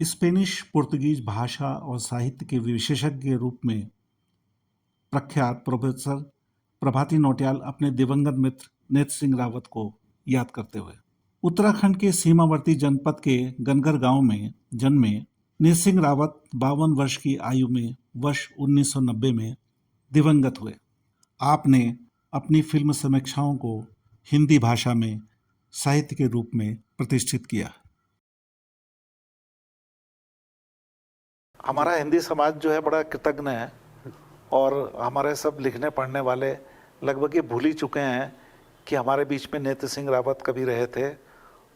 Spanish Portuguese भाषा और साहित्य के विशेषज्ञ के रूप में प्रख्यात प्रोफेसर प्रभाती नौटियाल अपने दिवंगत मित्र नेत्र सिंह रावत को याद करते हुए उत्तराखंड के सीमावर्ती जनपद के गनगर गांव में जन्मे नेत्र सिंह रावत 52 वर्ष की आयु में वर्ष 1990 में दिवंगत हुए। आपने अपनी फिल्म समीक्षाओं को हिंदी भाषा में साहित्य के रूप में प्रतिष्ठित किया। हमारा हिंदी समाज जो है बड़ा कृतज्ञ है और हमारे सब लिखने पढ़ने वाले लगभग ये भूल ही चुके हैं कि हमारे बीच में नेत्र सिंह रावत कभी रहे थे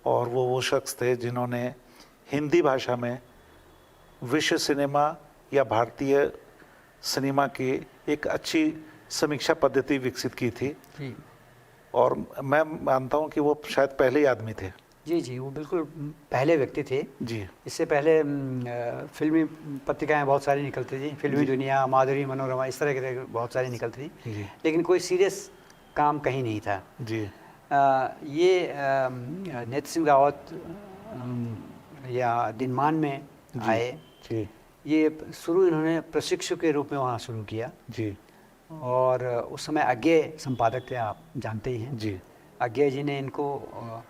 और वो शख्स थे जिन्होंने हिंदी भाषा में विश्व सिनेमा या भारतीय सिनेमा की एक अच्छी समीक्षा पद्धति विकसित की थी और मैं मानता हूँ कि वो शायद पहले ही आदमी थे। जी, वो बिल्कुल पहले व्यक्ति थे जी। इससे पहले फिल्मी पत्रिकाएं बहुत सारी निकलती थी, फिल्मी दुनिया, माधुरी, मनोरमा, इस तरह के बहुत सारी निकलती थी, लेकिन कोई सीरियस काम कहीं नहीं था। जी। ये नेत्र सिंह रावत या दिनमान में आए। जी। ये शुरू इन्होंने प्रशिक्षु के रूप में वहाँ शुरू किया। जी। और उस समय अज्ञे संपादक थे, आप जानते ही हैं। जी। अज्ञे जी ने इनको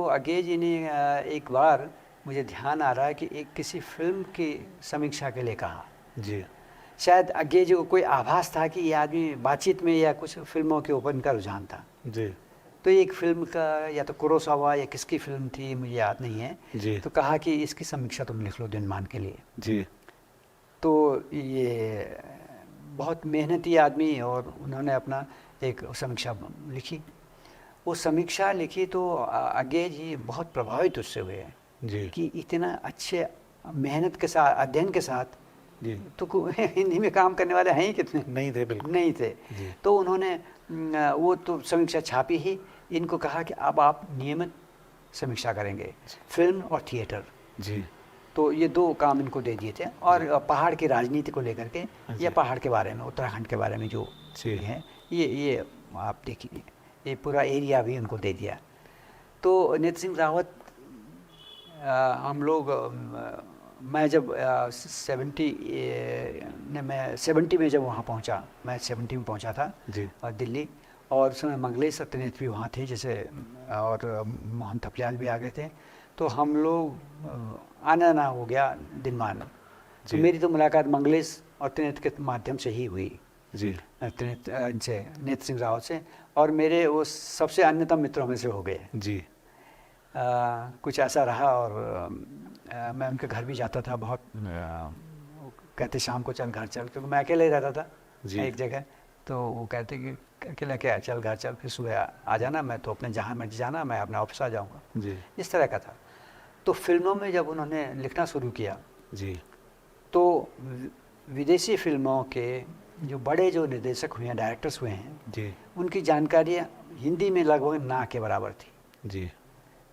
अज्ञे जी ने एक बार, मुझे ध्यान आ रहा है कि एक किसी फिल्म की समीक्षा के लिए कहा। जी। शायद अज्ञे जी को कोई आभास था कि ये आदमी बातचीत में या कुछ फिल्मों के ऊपर इनका रुझान था। जी। तो एक फिल्म का या तो कुरोसावा या किसकी फिल्म थी मुझे याद नहीं है। जी। तो कहा कि इसकी समीक्षा तुम लिख लो दिनमान के लिए। जी। तो ये बहुत मेहनती आदमी और उन्होंने अपना एक समीक्षा लिखी। वो समीक्षा लिखी तो अज्ञे जी बहुत प्रभावित उससे हुए जी। कि इतना अच्छे मेहनत के साथ, अध्ययन के साथ जी। तो हिंदी में काम करने वाले हैं ही कितने? नहीं थे, बिल्कुल नहीं थे। तो उन्होंने वो तो समीक्षा छापी ही, इनको कहा कि अब आप नियमित समीक्षा करेंगे, फिल्म और थिएटर। जी। तो ये दो काम इनको दे दिए थे और पहाड़ की राजनीति को लेकर के या पहाड़ के बारे में, उत्तराखंड के बारे में जो है ये आप देखिए, ये पूरा एरिया भी उनको दे दिया। तो नेत्र सिंह रावत हम लोग, मैं जब 70 में जब वहाँ पहुँचा, मैं 70 में पहुँचा था दिल्ली, और उस समय मंगलेश सत्यनेत्र भी वहाँ थे जैसे, और मोहन थपलियाल भी आ गए थे। तो हम लोग आना ना हो गया दिनमान। तो मेरी तो मुलाकात मंगलेश और त्रिनेत्र के माध्यम से ही हुई। जी। नेत्र सिंह रावत से, और मेरे वो सबसे अन्यतम मित्रों में से हो गए। जी। कुछ ऐसा रहा, और मैं उनके घर भी जाता था बहुत। कहते शाम को चल घर चल, क्योंकि मैं अकेले रहता था एक जगह। तो वो कहते कि अकेला क्या, चल घर चल, फिर सुबह आ जाना, मैं तो अपने जहाँ मर्जी जाना, मैं अपने ऑफिस आ जाऊँगा। जी। इस तरह का था। तो फिल्मों में जब उन्होंने लिखना शुरू किया जी, तो विदेशी फिल्मों के जो बड़े जो निर्देशक हुए हैं, डायरेक्टर्स हुए हैं जी, उनकी जानकारी हिंदी में लगभग ना के बराबर थी। जी।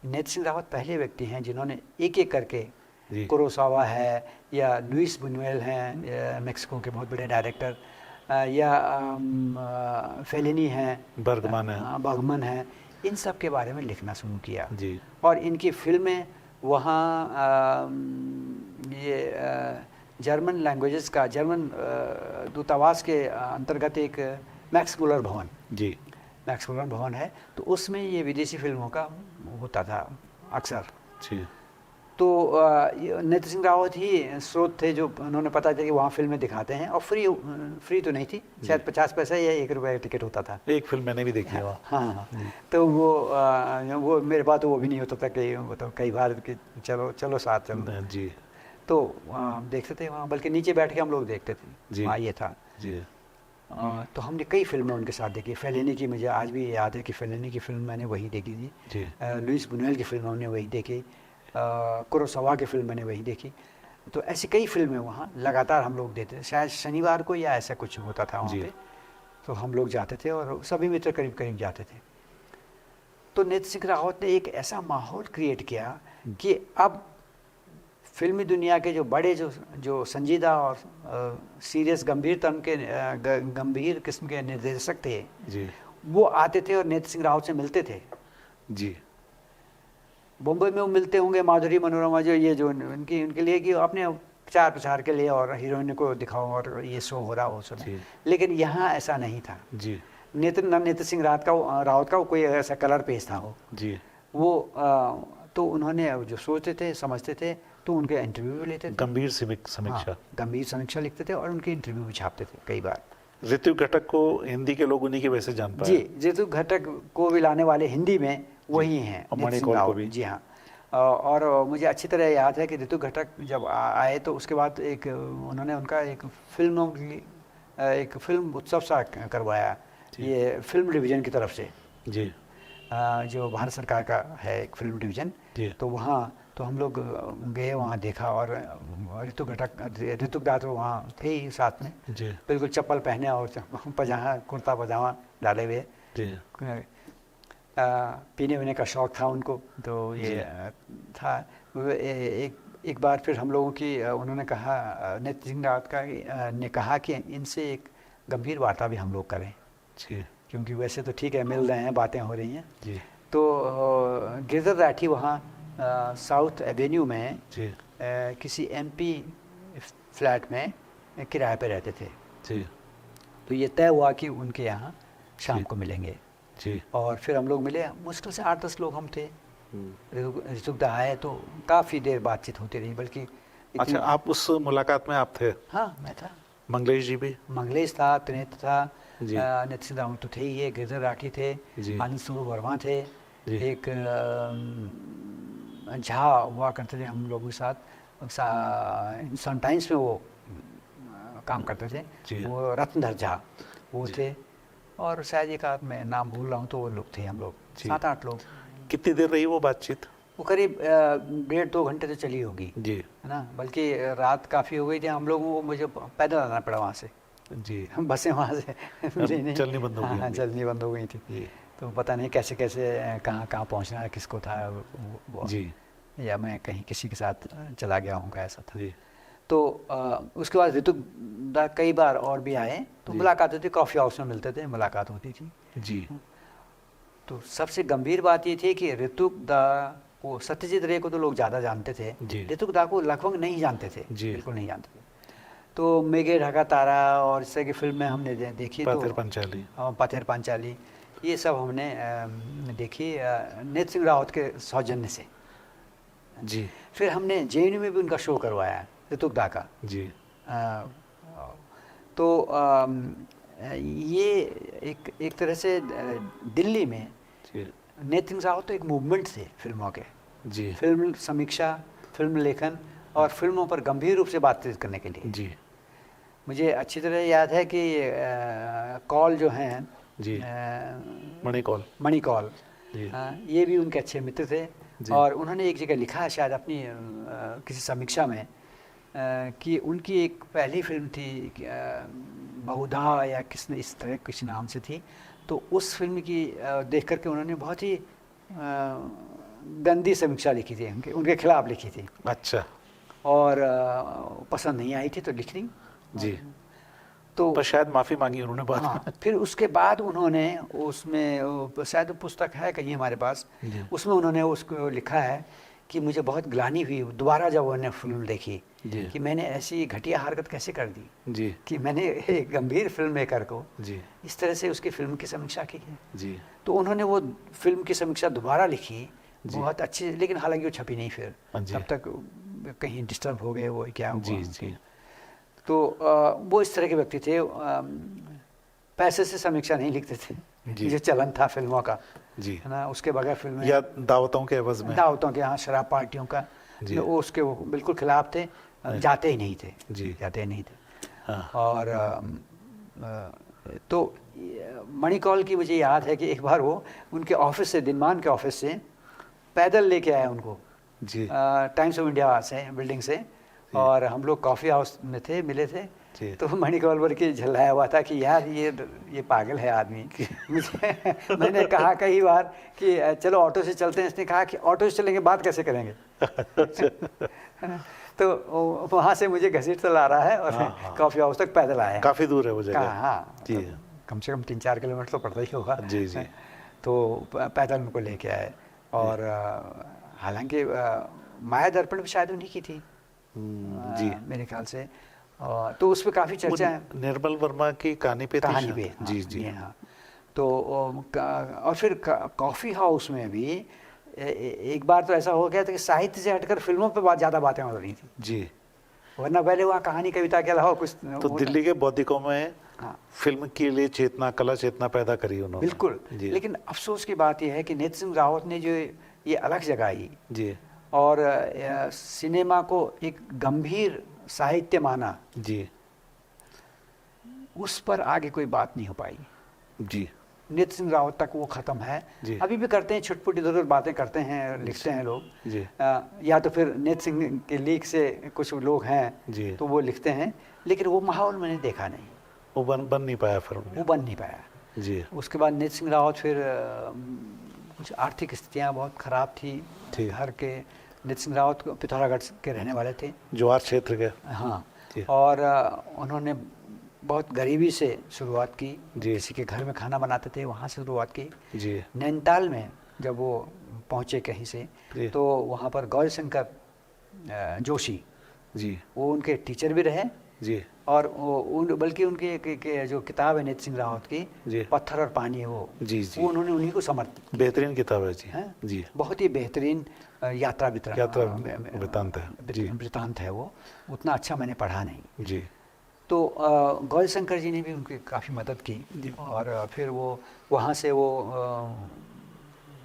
नेत्र सिंह रावत पहले व्यक्ति हैं जिन्होंने एक एक करके, कुरोसावा है या लुइस बुनुएल हैं मेक्सिको के बहुत बड़े डायरेक्टर, या फेलिनी हैं, बर्गमन हैं, इन सब के बारे में लिखना शुरू किया। जी। और इनकी फिल्में वहाँ ये जर्मन लैंग्वेजेस का, जर्मन दूतावास के अंतर्गत एक मैक्स मुलर भवन, जी, मैक्स मुलर भवन है, तो उसमें ये विदेशी फिल्मों का होता था अक्सर। जी। तो नेत्र सिंह रावत ही स्रोत थे जो उन्होंने पता था कि वहाँ फिल्में दिखाते हैं, और फ्री तो नहीं थी, शायद 50 पैसा या 1 रुपये टिकट होता था। एक फिल्म मैंने भी देखी है वहाँ। हाँ। तो वो मेरे पास तो वो भी नहीं होता था कि वो तो कई बार कि चलो साथ चलो। जी। तो हम देखते थे वहाँ, बल्कि नीचे बैठ के हम लोग देखते थे वहाँ, ये था। जी। तो हमने कई फिल्में उनके साथ देखी। फेलिनी की मुझे आज भी याद है कि फेलिनी की फिल्म मैंने वही देखी थी। लुइस बुनुएल की फिल्म हमने वही देखी, कुरोसावा की फिल्म मैंने वही देखी। तो ऐसी कई फिल्में वहाँ लगातार हम लोग देते थे। शायद शनिवार को या ऐसा कुछ होता था वहाँ पे, तो हम लोग जाते थे और सभी मित्र करीब करीब जाते थे। तो नेत्र सिंह रावत ने एक ऐसा माहौल क्रिएट किया कि अब फिल्मी दुनिया के जो बड़े जो संजीदा और सीरियस गंभीर किस्म के निर्देशक थे जी, वो आते थे और नेत्र सिंह रावत से मिलते थे। जी। बॉम्बे में वो मिलते होंगे माधुरी मनोरमा जो ये जो उनकी उनके लिए कि अपने प्रचार प्रसार के लिए और हीरोइन को दिखाओ और ये शो हो रहा हो सब, जी। लेकिन यहाँ ऐसा नहीं था। जी नेत्र सिंह रावत का कोई ऐसा कलर पेज था वो जी वो तो उन्होंने जो सोचते थे समझते थे तो उनके इंटरव्यू भी लेते थे, गंभीर समीक्षा। हाँ, गंभीर समीक्षा लिखते थे और उनके इंटरव्यू भी छापते थे कई बार। ऋतु घटक को हिंदी के लोग उन्हीं की वजह से जान पाए। जी, ऋतु घटक को भी लाने वाले हिंदी में वही हैं, और नितिन मणिकौल को राव। भी। जी हाँ, और मुझे अच्छी तरह याद है कि ऋतु घटक जब आए तो उसके बाद एक उन्होंने उनका एक फिल्म उत्सव सा करवाया, ये फिल्म डिवीज़न की तरफ से, जी जो भारत सरकार का है एक फिल्म डिवीज़न। जी तो वहाँ तो हम लोग गए, वहाँ देखा और ऋतु दा तो वहाँ थे ही साथ में, जी बिल्कुल चप्पल पहने और कुर्ता पजामा डाले हुए। जी पीने वीने का शौक़ था उनको, तो ये था। एक बार फिर हम लोगों की उन्होंने कहा, नितिन सिंह रावत ने कहा कि इनसे एक गंभीर वार्ता भी हम लोग करें, जी क्योंकि वैसे तो ठीक है मिल रहे हैं, बातें हो रही हैं। जी तो गिरधर राठी वहाँ साउथ एवेन्यू में जी किसी एमपी फ्लैट में किराए पे रहते थे। जी तो ये तय हुआ कि उनके यहाँ शाम को मिलेंगे, जी और फिर हम लोग मिले। मुश्किल से 8-10 लोग हम थे। ऋतुदा आए तो काफ़ी देर बातचीत होती रही, बल्कि अच्छा, आप उस मुलाकात में आप थे? हाँ, मैं था। मंगलेश जी भी? मंगलेश था, त्रिनेत्र था, जी। नितिन सिंह रावत तो थे ही, गिरधर राठी थे, जी। आनंद स्वरूप वर्मा थे, जी। एक झा हुआ करते थे हम लोगों के साथ, सन टाइम्स में वो काम करते थे, जी। वो रत्नधर झा वो थे, और शायद एक आध मैं नाम भूल रहा हूँ, तो वो लोग थे हम लोग, जी। 7-8 लोग। कितनी देर रही वो बातचीत? वो करीब 1.5-2 घंटे तो चली होगी, जी है ना, बल्कि रात काफ़ी हो गई थी हम लोगों को, मुझे पैदल आना पड़ा वहाँ से, जी हम बसें वहाँ से लेने, चलनी बंद हो गई हाँ, होंगी। चलनी बंद हो गई थी। जी तो पता नहीं कैसे कैसे कहाँ पहुँचना है, किसको था वो, जी या मैं कहीं किसी के साथ चला गया हूँ, ऐसा था। जी तो उसके बाद ऋतु दा कई बार और भी आए, तो जी। मुलाकात होती, कॉफ़ी हाउस में मिलते थे, मुलाकात होती थी। जी तो सबसे गंभीर बात ये थी कि ऋतु दा को, सत्यजीत रे को तो लोग ज़्यादा जानते थे, जी। ऋतु दा को लगभग नहीं जानते थे, जी। बिल्कुल नहीं जानते थे। तो मेघे ढका तारा और इस तरह की फिल्में हमने देखी, तो पथेर पंचाली। पथेर पांचाली, ये सब हमने देखी नितिन सिंह रावत के सौजन्य से। जी फिर हमने जेएनयू में भी उनका शो करवाया, ऋतु दा का। जी तो ये एक तरह से दिल्ली में जी नितिन रावत तो एक मूवमेंट थे फिल्मों के, जी फिल्म समीक्षा, फिल्म लेखन और फिल्मों पर गंभीर रूप से बातचीत करने के लिए। जी मुझे अच्छी तरह याद है कि कौल जो हैं, जी मणिकौल। मणिकौल, जी ये भी उनके अच्छे मित्र थे, जी। और उन्होंने एक जगह लिखा है शायद अपनी किसी समीक्षा में कि उनकी एक पहली फिल्म थी बहुधा या किसने इस तरह किसी नाम से थी, तो उस फिल्म की देख करके उन्होंने बहुत ही गंदी समीक्षा लिखी थी, उनके खिलाफ लिखी थी, अच्छा और पसंद नहीं आई थी तो लिख दी। जी तो पर शायद माफ़ी मांगी उन्होंने बाद हाँ, में। फिर उसके बाद उन्होंने उसमें शायद पुस्तक है कहीं हमारे पास, जी। उसमें उन्होंने उसको लिखा है कि मुझे बहुत ग्लानि हुई दोबारा जब उन्होंने फिल्म देखी, जी कि मैंने ऐसी घटिया हरकत कैसे कर दी, जी कि मैंने एक गंभीर फिल्म मेकर को जी इस तरह से उसकी फिल्म की समीक्षा की है। जी तो उन्होंने वो फिल्म की समीक्षा दोबारा लिखी, जी। बहुत अच्छी, लेकिन हालांकि वो छपी नहीं फिर, जी। तब तक कहीं डिस्टर्ब हो गए वो, क्या हुआ। जी जी तो वो इस तरह के व्यक्ति थे, पैसे से समीक्षा नहीं लिखते थे, जी। जो चलन था फिल्मों का, जी है ना, उसके बगैर फिल्में, या दावतों के एवज में। दावतों के, यहाँ शराब पार्टियों का, जी। वो उसके वो बिल्कुल खिलाफ थे, जाते ही नहीं थे, जी। जाते ही नहीं थे। हाँ और तो मणिकौल की मुझे याद है कि एक बार वो उनके ऑफिस से, दिनमान के ऑफिस से पैदल लेके आए उनको, जी टाइम्स ऑफ इंडिया से, बिल्डिंग से, और हम लोग कॉफ़ी हाउस में थे, मिले थे। जी। तो मणिकौल पर के झल्लाया हुआ था कि यार ये पागल है आदमी। मुझे मैंने कहा कई बार कि चलो ऑटो से चलते हैं, इसने कहा कि ऑटो से चलेंगे बात कैसे करेंगे। तो वहाँ से मुझे घसीट ला रहा है, और हाँ। कॉफ़ी हाउस तक पैदल आया। काफ़ी दूर है वो जगह। हाँ, जी कम से कम 3-4 किलोमीटर तो पड़ता ही होगा। जी जी तो पैदल उनको लेके आए, और हालांकि माया दर्पण भी शायद उन्हीं की थी जी। मेरे ख्याल से। तो उस पर काफ़ी चर्चा है, निर्मल वर्मा की कहानी पे थी कहानी शायद। पे। हाँ, जी जी। ये हाँ। तो और फिर कॉफ़ी हाउस में भी एक बार तो ऐसा हो गया था कि साहित्य से हटकर फिल्मों पे ज़्यादा बातें हो रही थी, जी। वरना पहले वहाँ कहानी कविता के अलावा कुछ तो दिल्ली के बौद्धिकों में हाँ फिल्म के लिए चेतना, कला चेतना पैदा करी उन्होंने। बिल्कुल। जी लेकिन अफसोस की बात यह है कि नेत्र सिंह रावत ने जो ये अलग जगाई जी और सिनेमा को एक गंभीर साहित्य माना, जी उस पर आगे कोई बात नहीं हो पाई। जी नेत्र सिंह रावत तक वो ख़त्म है। जी। अभी भी करते हैं, छुटपुट इधर उधर बातें करते हैं, लिखते हैं लोग। जी या तो फिर नेत्र सिंह के लीक से कुछ लोग हैं जी। तो वो लिखते हैं, लेकिन वो माहौल मैंने देखा नहीं, वो बन नहीं पाया फिर वो उनमें। बन नहीं पाया। जी उसके बाद नेत्र सिंह रावत फिर कुछ आर्थिक स्थितियाँ बहुत ख़राब थी ठीक। घर के। नेत्र सिंह रावत पिथौरागढ़ के रहने वाले थे। जवार क्षेत्र के। हाँ। जी। और उन्होंने बहुत गरीबी से शुरुआत की, जी। किसी के घर में खाना बनाते थे, वहाँ से शुरुआत की। जी नैनीताल में जब वो पहुँचे कहीं से, जी। तो वहाँ पर गौरीशंकर जोशी, जी वो उनके टीचर भी रहे। जी और बल्कि उनकी जो किताब है नेत्र सिंह रावत की, जी। पत्थर और पानी, वो जी जी। वो उन्होंने उन्हीं को समर्पित बेहतरीन किताब है जी। है। जी बहुत ही बेहतरीन यात्रा वृतांत है। जी वृतांत है वो। उतना अच्छा मैंने पढ़ा नहीं। जी तो गौरीशंकर जी ने भी उनकी काफ़ी मदद की। और फिर वो वहाँ से वो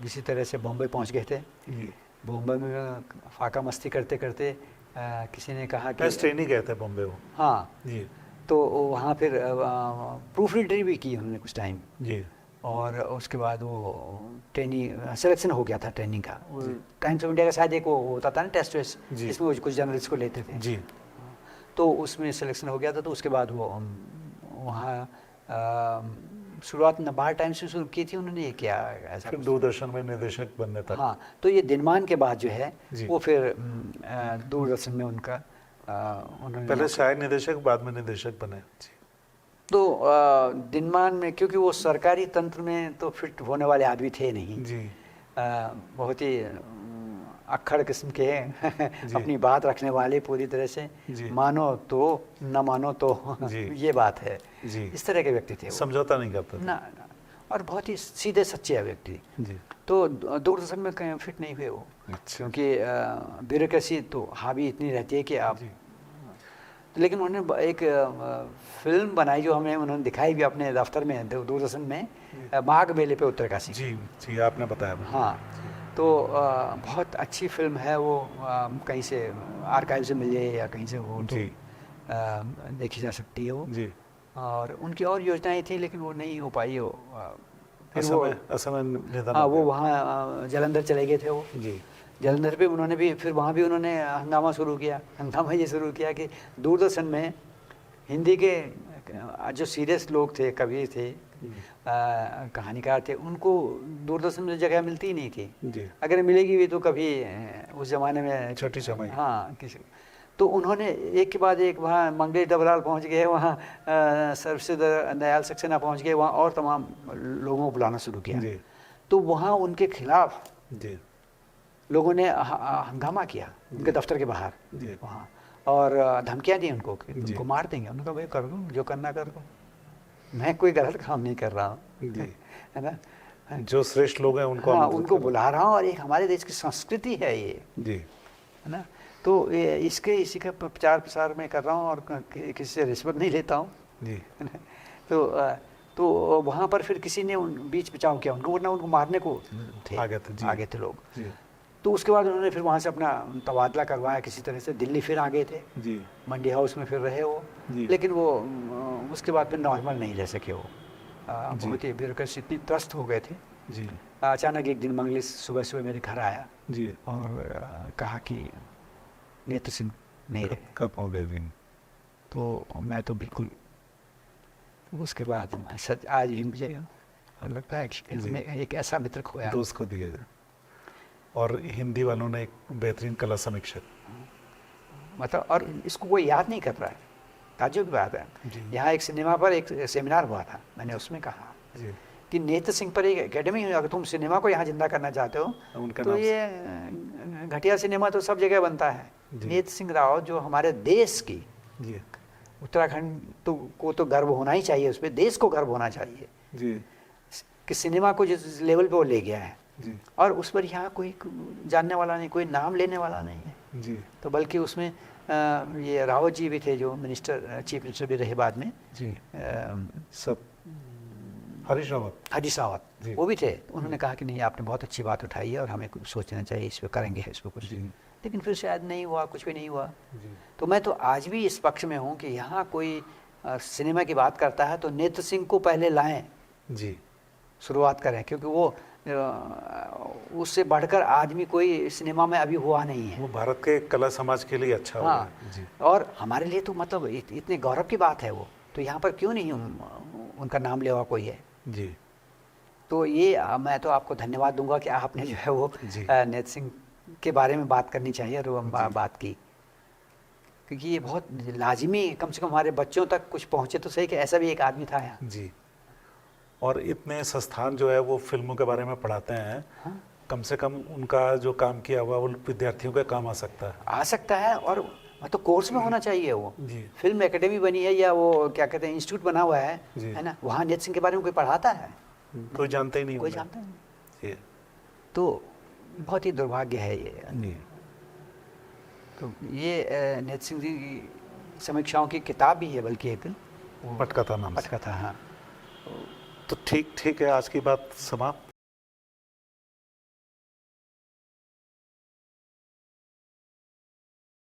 किसी तरह से बॉम्बे पहुँच गए थे। जी। बॉम्बे में फाका मस्ती करते करते किसी ने कहा कि ट्रेनिंग गए थे बॉम्बे वो। हाँ, जी तो वहाँ फिर प्रूफ रीडरी भी की उन्होंने कुछ टाइम। जी और उसके बाद वो ट्रेनिंग सिलेक्शन हो गया था ट्रेनिंग का। टाइम्स ऑफ इंडिया का शायद एक वो होता था ना, टेस्ट वेस्ट, जी। इसमें वो कुछ जर्नलिस्ट को लेते थे। जी तो उसमें सिलेक्शन हो गया था। तो उसके बाद वो वहाँ शुरुआत नबार टाइम्स से शुरू की थी उन्होंने, ये क्या ऐसा फिर कुछ। दूरदर्शन में निदेशक बनने तक। हाँ, तो ये दिनमान के बाद जो है जी। वो फिर दूरदर्शन में उनका उन्होंने पहले सहायक निदेशक, बाद में निदेशक बने। जी तो दिनमान में, क्योंकि वो सरकारी तंत्र में तो फिट होने वाले आदमी थे नहीं। जी बहुत ही अक्खड़ किस्म के अपनी बात रखने वाले, पूरी तरह से जी। मानो तो न मानो तो जी। ये बात है। जी। इस तरह के व्यक्ति थे वो। समझौता नहीं करते थे। ना, और बहुत ही सीधे सच्चे व्यक्ति। जी तो दूरदर्शन में कहीं फिट नहीं हुए वो, अच्छा। क्योंकि ब्यूरोक्रेसी तो हावी इतनी रहती है कि आप। जी। लेकिन उन्होंने एक फिल्म बनाई जो हमें उन्होंने दिखाई भी अपने दफ्तर में, दूरदर्शन में, माघ मेले पे उत्तरकाशी। जी जी आपने बताया। हाँ, तो बहुत अच्छी फिल्म है वो। कहीं से आर्काइव से मिल जाए या कहीं से हो तो जी। देखी जा सकती है वो। जी और उनकी और योजनाएं थी, लेकिन वो नहीं हो पाई वो। फिर असम वो में निधन हाँ, हो वो गया। वहाँ जलंधर चले गए थे वो। जी जलंधर पे उन्होंने भी फिर वहाँ भी उन्होंने हंगामा शुरू किया। हंगामा ये शुरू किया कि दूरदर्शन में हिंदी के जो सीरियस लोग थे, कवि थे, कहानीकार थे, उनको दूरदर्शन में जगह मिलती ही नहीं थी। जी अगर मिलेगी भी तो कभी उस ज़माने में छोटी समय। हाँ, किसी। तो उन्होंने एक के बाद एक, वहाँ मंगलेश डबराल पहुँच गए, वहाँ सर्वसिद्ध दयाल सक्सेना पहुँच गए, वहाँ और तमाम लोगों को बुलाना शुरू किया। जी तो वहाँ उनके खिलाफ जी लोगों ने हंगामा किया उनके दफ्तर के बाहर जी वहाँ, और धमकियाँ दी उनको कि जी। तुमको मार देंगे। उन्होंने कहा भाई कर लो, जो करना कर लो, मैं कोई गलत काम नहीं कर रहा हूँ, जी। है ना। जो श्रेष्ठ लोग हैं उनको हाँ, आमंत्रित उनको करो। बुला रहा हूँ, और एक हमारे देश की संस्कृति है ये, जी है ना। तो इसी का प्रचार प्रसार मैं कर रहा हूँ, और किसी से रिश्वत नहीं लेता हूँ, जी है ना। तो वहाँ पर फिर किसी ने बीच बचाव किया उनको, वरना उनको मारने को थे, आगे थे लोग। जी तो उसके बाद उन्होंने फिर वहाँ से अपना तबादला करवाया किसी तरह से, दिल्ली फिर आ गए थे, जी मंडी हाउस में फिर रहे वो। जी। लेकिन वो उसके बाद फिर नॉर्मल नहीं रह सके वो। बहुत ही ब्यूरोक्रेसी इतनी त्रस्त हो गए थे। जी अचानक एक दिन मंगलेश सुबह सुबह मेरे घर आया जी और कहा कि नेत्र सिंह नहीं रहे। कब हो गए दिन? तो मैं तो बिल्कुल, उसके बाद सच आज भी मुझे लगता है कि हमने एक ऐसा मित्र खोया। दोस्त को दिए। और हिंदी वालों ने एक बेहतरीन कला समीक्षक, मतलब, और इसको कोई याद नहीं कर रहा है। ताज्जुब की बात है। जी। यहाँ एक सिनेमा पर एक सेमिनार हुआ था, मैंने उसमें कहा जी कि नेत्र सिंह पर एक एकेडमी है। अगर तुम सिनेमा को यहाँ जिंदा करना चाहते हो उनका तो नाम ये घटिया सिनेमा तो सब जगह बनता है। नेत्र सिंह राव जो हमारे देश की, जी उत्तराखंड को तो गर्व होना ही चाहिए, उस पर देश को गर्व होना चाहिए जी कि सिनेमा को जिस लेवल पे वो ले गया है, जी और उस पर यहाँ कोई जानने वाला नहीं, कोई नाम लेने वाला नहीं है। जी तो बल्कि उसमें ये रावत जी भी थे जो मिनिस्टर, चीफ मिनिस्टर भी रहे बाद में, जी सब हरीश रावत हरीश रावत, जी। वो भी थे। उन्होंने कहा कि नहीं, आपने बहुत अच्छी बात उठाई है और हमें कुछ सोचना चाहिए, इस पर करेंगे इस पर कुछ। जी लेकिन फिर शायद नहीं हुआ, कुछ भी नहीं हुआ। जी तो मैं तो आज भी इस पक्ष में हूँ कि यहाँ कोई सिनेमा की बात करता है तो नेत्र सिंह को पहले लाएं, जी शुरुआत करें, क्योंकि वो उससे बढ़कर आदमी कोई सिनेमा में अभी हुआ नहीं है। वो भारत के कला समाज के लिए अच्छा होगा। हाँ, जी और हमारे लिए तो मतलब इतने गौरव की बात है वो, तो यहाँ पर क्यों नहीं उनका नाम लेवा कोई है। जी तो ये मैं तो आपको धन्यवाद दूंगा कि आपने जो है वो जी। नेत्र सिंह के बारे में बात करनी चाहिए, और वो हम बात की, क्योंकि ये बहुत लाजिमी, कम से कम हमारे बच्चों तक कुछ पहुँचे तो सही कि ऐसा भी एक आदमी था यहाँ। जी। और इतने संस्थान जो है वो फिल्मों के बारे में पढ़ाते हैं। हाँ? कम से कम उनका जो काम किया हुआ वो विद्यार्थियों के काम आ सकता है। आ सकता है, और तो कोर्स में होना चाहिए वो। जी फिल्म एकेडमी बनी है या वो क्या कहते हैं इंस्टीट्यूट बना हुआ जी। है ना, वहाँ नेत्र सिंह के बारे में कोई पढ़ाता है? कोई जानते ही नहीं कोई होगा। जानता नहीं। जी तो बहुत ही दुर्भाग्य है ये। जी तो ये नेत्र सिंह जी की समीक्षाओं की किताब भी है, बल्कि एक पटकथा नाम से। पटकथा। हाँ, तो ठीक है, आज की बात समाप्त।